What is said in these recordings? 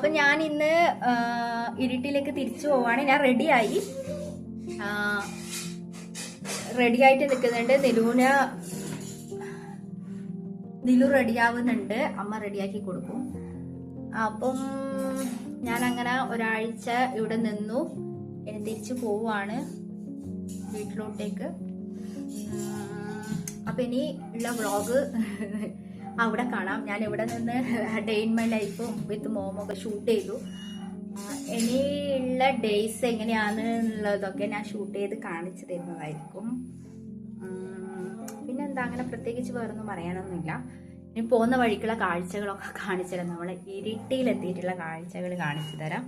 അപ്പം ഞാൻ ഇന്ന് ഇരിട്ടിലേക്ക് തിരിച്ചു പോവാണ്. ഞാൻ റെഡിയായി റെഡിയായിട്ട് നിൽക്കുന്നുണ്ട്. നിലു റെഡിയാവുന്നുണ്ട്. അമ്മ റെഡിയാക്കി കൊടുക്കും. അപ്പം ഞാൻ അങ്ങനെ ഒരാഴ്ച ഇവിടെ നിന്നു. ഇനി തിരിച്ചു പോവാണ് വീട്ടിലോട്ടേക്ക്. അപ്പം ഇനി ഉള്ള വ്ളോഗ് അവിടെ കാണാം. ഞാൻ ഇവിടെ നിന്ന് ഡേ ഇൻ മൈ ലൈഫും വിത്ത് മോമൊക്കെ ഷൂട്ട് ചെയ്തു. ഇനിയുള്ള ഡേയ്സ് എങ്ങനെയാണെന്നുള്ളതൊക്കെ ഞാൻ ഷൂട്ട് ചെയ്ത് കാണിച്ചു തരുന്നതായിരിക്കും. പിന്നെന്താ, അങ്ങനെ പ്രത്യേകിച്ച് വേറൊന്നും പറയാനൊന്നുമില്ല. ഇനി പോകുന്ന വഴിക്കുള്ള കാഴ്ചകളൊക്കെ കാണിച്ചു തരാം. നമ്മൾ ഇരിട്ടിയിലെത്തിയിട്ടുള്ള കാഴ്ചകൾ കാണിച്ചു തരാം.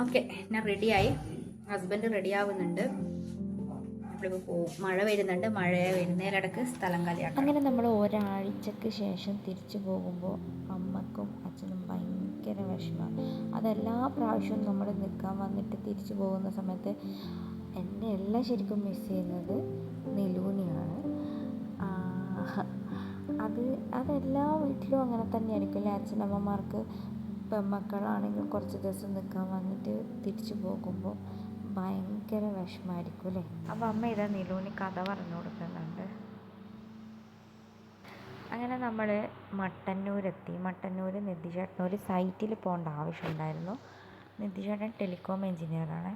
ഓക്കെ, ഞാൻ റെഡിയായി. ഹസ്ബൻഡ് റെഡിയാവുന്നുണ്ട്. മഴ വരുന്നുണ്ട്. മഴ വരുന്നതിലിടക്ക് സ്ഥലം കളിയാക്കാം. അങ്ങനെ നമ്മൾ ഒരാഴ്ചക്ക് ശേഷം തിരിച്ചു പോകുമ്പോൾ അമ്മക്കും അച്ഛനും ഭയങ്കര വിഷമമാണ്. അതെല്ലാ പ്രാവശ്യവും നമ്മൾ നിൽക്കാൻ വന്നിട്ട് തിരിച്ചു പോകുന്ന സമയത്ത് എന്നെ എല്ലാം ശരിക്കും മിസ് ചെയ്യുന്നത് നിലൂനെയാണ്. അതെല്ലാ വീട്ടിലും അങ്ങനെ തന്നെയായിരിക്കും അല്ലേ. അച്ഛനമ്മമാർക്ക് പെൺമക്കളാണെങ്കിലും കുറച്ച് ദിവസം നിൽക്കാൻ വന്നിട്ട് തിരിച്ചു പോകുമ്പോൾ ഭയങ്കര വിഷമമായിരിക്കും അല്ലേ. അപ്പോൾ അമ്മ ഇതാ നിലൂന് കഥ പറഞ്ഞു കൊടുക്കുന്നുണ്ട്. അങ്ങനെ നമ്മൾ മട്ടന്നൂരെത്തി. മട്ടന്നൂർ നിധിചേട്ടനൊരു സൈറ്റിൽ പോകേണ്ട ആവശ്യമുണ്ടായിരുന്നു. നിധിചേട്ടൻ ടെലികോം എഞ്ചിനീയറാണ്.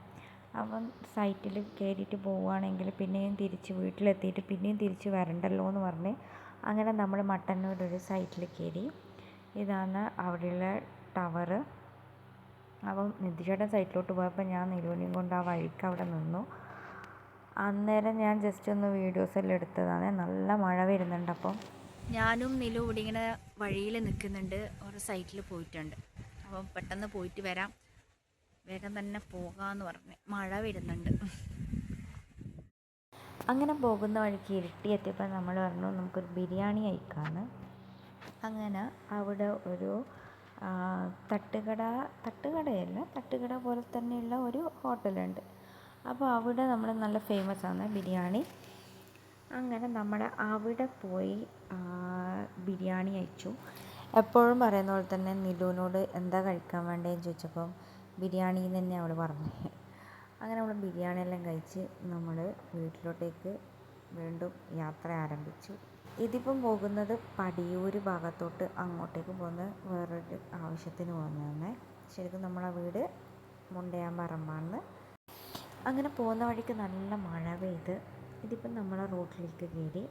അപ്പം സൈറ്റിൽ കയറിയിട്ട് പോവുകയാണെങ്കിൽ പിന്നെയും തിരിച്ച് വീട്ടിലെത്തിയിട്ട് പിന്നെയും തിരിച്ച് വരണ്ടല്ലോ എന്ന് പറഞ്ഞ് അങ്ങനെ നമ്മൾ മട്ടന്നൂർ ഒരു സൈറ്റിൽ കയറി. ഇതാണ് അവിടെയുള്ള ടവറ്. അപ്പം നിധിചേട്ടൻ സൈറ്റിലോട്ട് പോയപ്പോൾ ഞാൻ നിലൂനെയും കൊണ്ട് ആ വഴിക്ക് അവിടെ നിന്നു. അന്നേരം ഞാൻ ജസ്റ്റ് ഒന്ന് വീഡിയോസെല്ലാം എടുത്തതാണ്. നല്ല മഴ വരുന്നുണ്ട്. അപ്പം ഞാനും നിലു ഇവിടെ ഇങ്ങനെ വഴിയിൽ നിൽക്കുന്നുണ്ട്. ഒരു സൈറ്റിൽ പോയിട്ടുണ്ട്. അപ്പം പെട്ടെന്ന് പോയിട്ട് വരാം, വേഗം തന്നെ പോകാമെന്ന് പറഞ്ഞ് മഴ വരുന്നുണ്ട്. അങ്ങനെ പോകുന്ന വഴിക്ക് ഇരുട്ടി എത്തിയപ്പോൾ നമ്മൾ പറഞ്ഞു നമുക്കൊരു ബിരിയാണി കഴിക്കാമെന്ന്. അങ്ങനെ അവിടെ ഒരു തട്ടുകട പോലെ തന്നെയുള്ള ഒരു ഹോട്ടലുണ്ട്. അപ്പോൾ അവിടെ നമ്മൾ നല്ല ഫേമസ് ആണ് ബിരിയാണി. അങ്ങനെ നമ്മൾ അവിടെ പോയി ബിരിയാണി കഴിച്ചു. എപ്പോഴും പറയുന്ന പോലെ തന്നെ നിലുവിനോട് എന്താ കഴിക്കാൻ വേണ്ടതെന്ന് ചോദിച്ചപ്പം ബിരിയാണി തന്നെ അവൾ പറഞ്ഞു. അങ്ങനെ നമ്മൾ ബിരിയാണിയെല്ലാം കഴിച്ച് നമ്മൾ വീട്ടിലോട്ടേക്ക് വീണ്ടും യാത്ര ആരംഭിച്ചു. ഇതിപ്പം പോകുന്നത് പടിയൂർ ഭാഗത്തോട്ട് അങ്ങോട്ടേക്ക് പോകുന്ന വേറൊരു ആവശ്യത്തിന് പോകുന്നതാണ്. ശരിക്കും നമ്മളെ വീട് മുണ്ടയാമ്പറമ്പാണ്. അങ്ങനെ പോകുന്ന വഴിക്ക് നല്ല മഴ പെയ്ത് ഇതിപ്പം നമ്മളെ റോട്ടിലേക്ക് കയറി.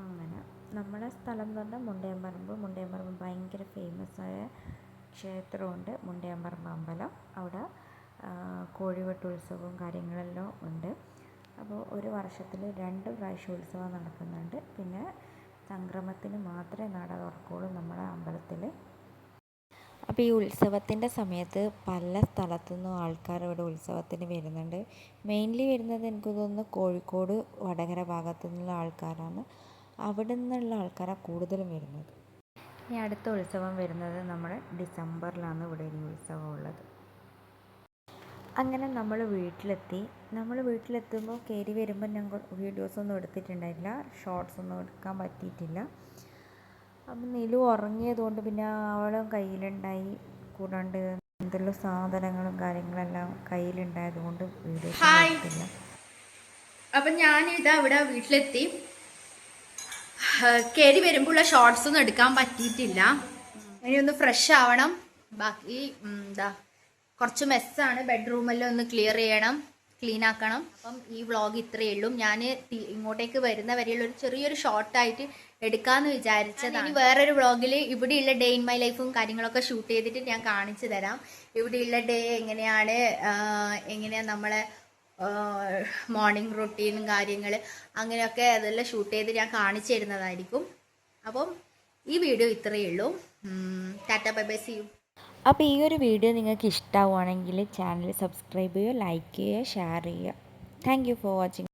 അങ്ങനെ നമ്മളെ സ്ഥലം എന്ന് പറഞ്ഞാൽ മുണ്ടയാമ്പറമ്പ് ഭയങ്കര ഫേമസായ ക്ഷേത്രമുണ്ട്. മുണ്ടയാമ്പറമ്പ് അമ്പലം. അവിടെ കോഴിവെട്ട് ഉത്സവവും കാര്യങ്ങളെല്ലാം ഉണ്ട്. അപ്പോൾ ഒരു വർഷത്തിൽ 2 പ്രാവശ്യം ഉത്സവം നടക്കുന്നുണ്ട്. പിന്നെ സംക്രമത്തിന് മാത്രമേ നട തുറക്കുകയുള്ളൂ നമ്മുടെ അമ്പലത്തിൽ. അപ്പോൾ ഈ ഉത്സവത്തിൻ്റെ സമയത്ത് പല സ്ഥലത്തു നിന്നും ആൾക്കാർ ഇവിടെ ഉത്സവത്തിന് വരുന്നുണ്ട്. മെയിൻലി വരുന്നത് എനിക്ക് തോന്നുന്നു കോഴിക്കോട് വടകര ഭാഗത്തു നിന്നുള്ള ആൾക്കാരാണ്. അവിടെ നിന്നുള്ള ആൾക്കാരാണ് കൂടുതലും വരുന്നത്. ഇനി അടുത്ത ഉത്സവം വരുന്നത് നമ്മുടെ ഡിസംബറിലാണ് ഇവിടെ ഈ ഉത്സവം ഉള്ളത്. അങ്ങനെ നമ്മൾ വീട്ടിലെത്തുമ്പോൾ കയറി വരുമ്പോൾ ഞങ്ങൾ വീഡിയോസൊന്നും എടുത്തിട്ടുണ്ടായില്ല, ഷോർട്സൊന്നും എടുക്കാൻ പറ്റിയിട്ടില്ല. അപ്പം നിലു ഉറങ്ങിയതുകൊണ്ട് പിന്നെ അവളും കയ്യിലുണ്ടായി, കൂടാണ്ട് എന്തെല്ലാം സാധനങ്ങളും കാര്യങ്ങളെല്ലാം കയ്യിലുണ്ടായതുകൊണ്ട് വീഡിയോസ് എടുത്തില്ല. അപ്പം ഞാനിതാ ഇവിടെ വീട്ടിലെത്തി. കയറി വരുമ്പോഴുള്ള ഷോർട്സൊന്നും എടുക്കാൻ പറ്റിയിട്ടില്ല. ഇനി ഒന്ന് ഫ്രഷ് ആവണം. ബാക്കി കുറച്ച് മെസ്സാണ്. ബെഡ്റൂമെല്ലാം ഒന്ന് ക്ലീൻ ആക്കണം. അപ്പം ഈ വ്ളോഗ് ഇത്രയേ ഉള്ളൂ. ഞാൻ ഇങ്ങോട്ടേക്ക് വരുന്ന വരെയുള്ള ഒരു ചെറിയൊരു ഷോർട്ടായിട്ട് എടുക്കാമെന്ന് വിചാരിച്ചതാണ്. ഇനി വേറൊരു വ്ളോഗിൽ ഇവിടെയുള്ള ഡേ ഇൻ മൈ ലൈഫും കാര്യങ്ങളൊക്കെ ഷൂട്ട് ചെയ്തിട്ട് ഞാൻ കാണിച്ചു തരാം. ഇവിടെയുള്ള ഡേ എങ്ങനെയാണ് നമ്മളെ മോർണിംഗ് റൊട്ടീനും കാര്യങ്ങൾ അങ്ങനെയൊക്കെ അതെല്ലാം ഷൂട്ട് ചെയ്ത് ഞാൻ കാണിച്ചു തരുന്നതായിരിക്കും. അപ്പം ഈ വീഡിയോ ഇത്രയേ ഉള്ളൂ. Tata bye bye, see you. അപ്പോൾ ഈ ഒരു വീഡിയോ നിങ്ങൾക്ക് ഇഷ്ടമാവുകയാണെങ്കിൽ ചാനൽ സബ്സ്ക്രൈബ് ചെയ്യുക, ലൈക്ക് ചെയ്യുക, ഷെയർ ചെയ്യുക. Thank you for watching.